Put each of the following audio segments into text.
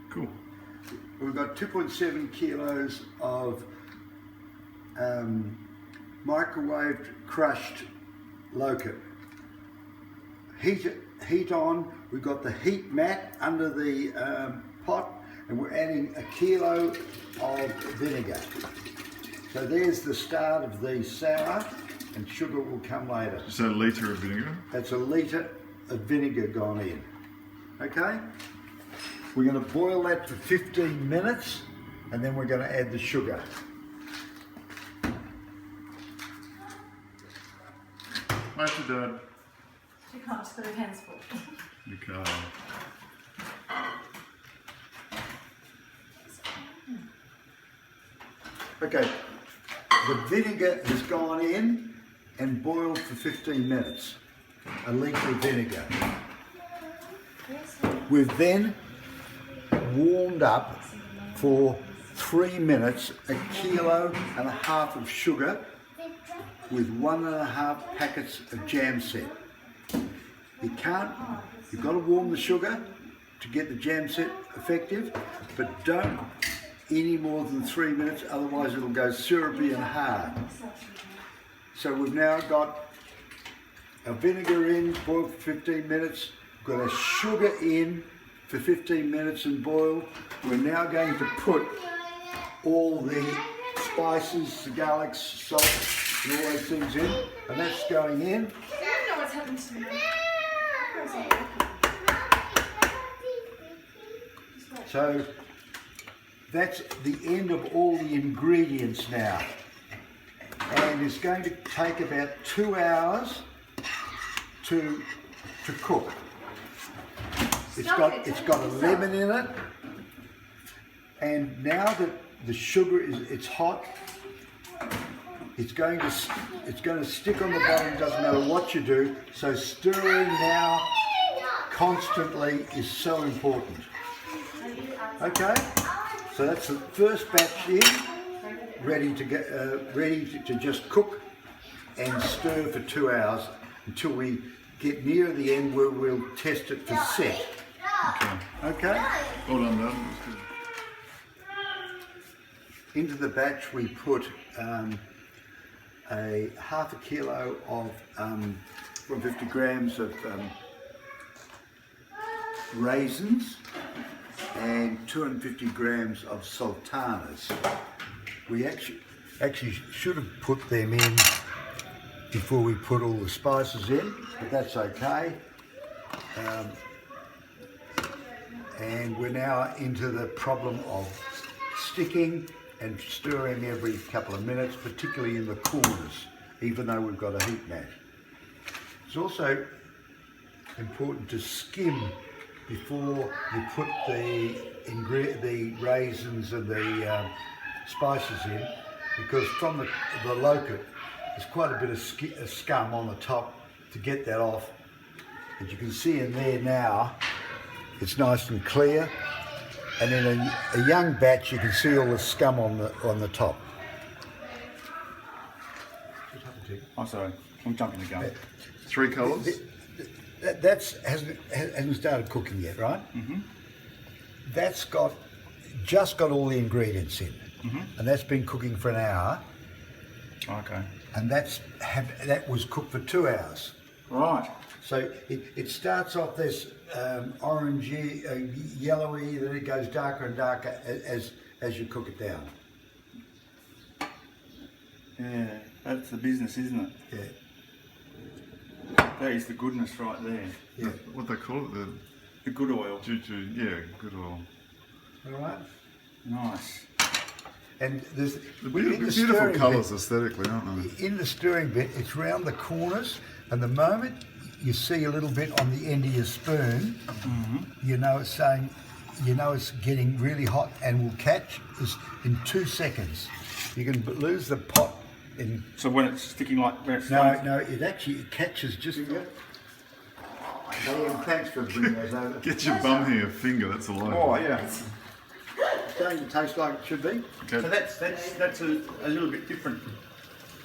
Cool. We've got 2.7 kilos of microwaved crushed local. Heat on. We've got the heat mat under the pot, and we're adding a kilo of vinegar. So there's the start of the sour, and sugar will come later. Is that a litre of vinegar? That's a litre of vinegar gone in. Okay? We're going to boil that for 15 minutes, and then we're going to add the sugar. Hi to Dad. She can't, she's got her hands full. You can't. Okay, the vinegar has gone in and boiled for 15 minutes. A litre of vinegar. We've then warmed up for 3 minutes a kilo and a half of sugar with 1.5 packets of jam set. You've got to warm the sugar to get the jam set effective, but don't any more than 3 minutes, otherwise it'll go syrupy and hard. So we've now got our vinegar in, boiled for 15 minutes, we've got our sugar in for 15 minutes and boiled. We're now going to put all the spices, the garlic, salt, and all those things in, and that's going in. I don't know what's happened to me. So that's the end of all the ingredients now, and it's going to take about 2 hours to cook. It's got a lemon in it, and now that the sugar it's hot, it's going to stick on the bottom. Doesn't matter what you do. So stirring now constantly is so important. Okay, so that's the first batch in, ready to just cook and stir for 2 hours until we get near the end where we'll test it for set. Okay. Well done, Dad. That's good. Into the batch we put a half a kilo of 150 grams of raisins and 250 grams of sultanas. We actually should have put them in before we put all the spices in, but that's okay. And we're now into the problem of sticking and stirring every couple of minutes, particularly in the corners, even though we've got a heat mat. It's also important to skim before you put the raisins and the spices in, because from the local there's quite a bit of scum on the top. To get that off, as you can see in there now, it's nice and clear, and in a young batch you can see all the scum on the top. Oh, sorry, I'm jumping the gun. 3 colours? That hasn't started cooking yet, right? Mm-hmm. That's just got all the ingredients in, and that's been cooking for an hour. Okay. And that was cooked for 2 hours. Right. So it starts off this orangey, yellowy, then it goes darker and darker as you cook it down. Yeah, that's the business, isn't it? Yeah. That is the goodness right there. Yeah. What they call it? The good oil. Yeah, good oil. All right. Nice. And there's Beautiful colours aesthetically, aren't they? In the stirring bit, it's round the corners, and the moment you see a little bit on the end of your spoon, you know it's getting really hot and will catch is in 2 seconds. You can lose the pot in. So when it's sticking like that? No, it catches just. Liam, thanks for bringing those over. Get your bum here, finger, that's a lot. Oh yeah. Starting to taste like it should be. Okay. So that's a little bit different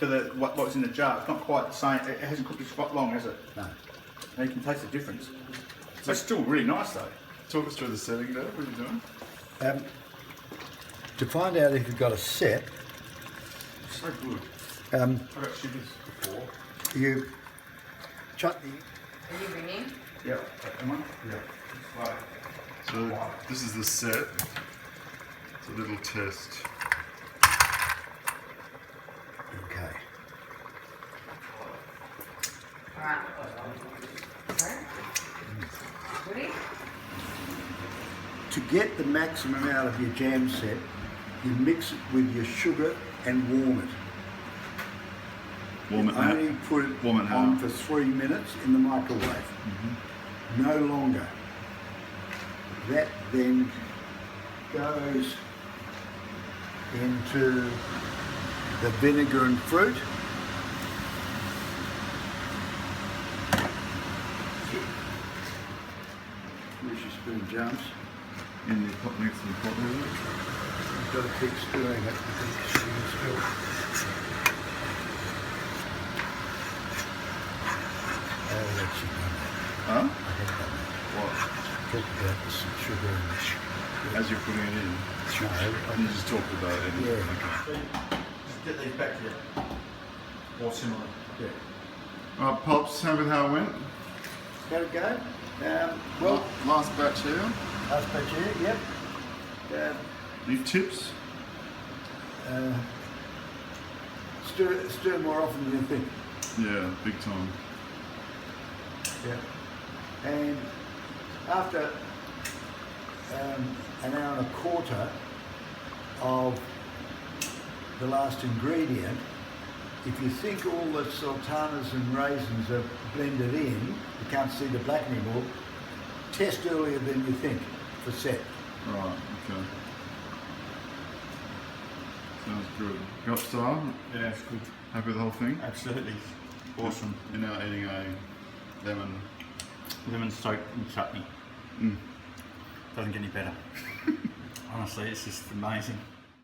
to what's in the jar. It's not quite the same. It hasn't cooked as quite long, has it? No. Now you can taste the difference. But it's still really nice though. Talk us through the setting, Dad. What are you doing? To find out if you've got a set, So good. um, I've got sugars before. you chutney. Are you ringing? Yeah. Am I? Yeah. Right. So this is the set. It's a little test. Okay. Alright. Ready? To get the maximum out of your jam set, you mix it with your sugar and warm it. Warm it now. Only put it Warm it now. on for 3 minutes in the microwave. No longer. That then goes into the vinegar and fruit. Where's your spoon, James? In the pot next to the pot there. You've got to keep stirring it because it's still. Oh, that's you done that. Huh? I had done that. What? Talked about the sugar and the sugar. As you're putting it in. No, You just talked about it. Yeah. Okay. Just get these back to you. Or similar. yeah. Alright, Pops, how about how it went? Got it go? Well, Last batch here. last batch here, yep. Any tips? Stir more often than you think. Yeah, big time. Yeah. And after an hour and a quarter of the last ingredient, if you think all the sultanas and raisins are blended in, you can't see the black anymore, test earlier than you think for set. Right, okay. Sounds good. Got style? Yeah, it's good. Happy with the whole thing? Absolutely. Awesome. You're now eating a lemon. Lemon soaked in chutney. Mm. Doesn't get any better. Honestly, it's just amazing.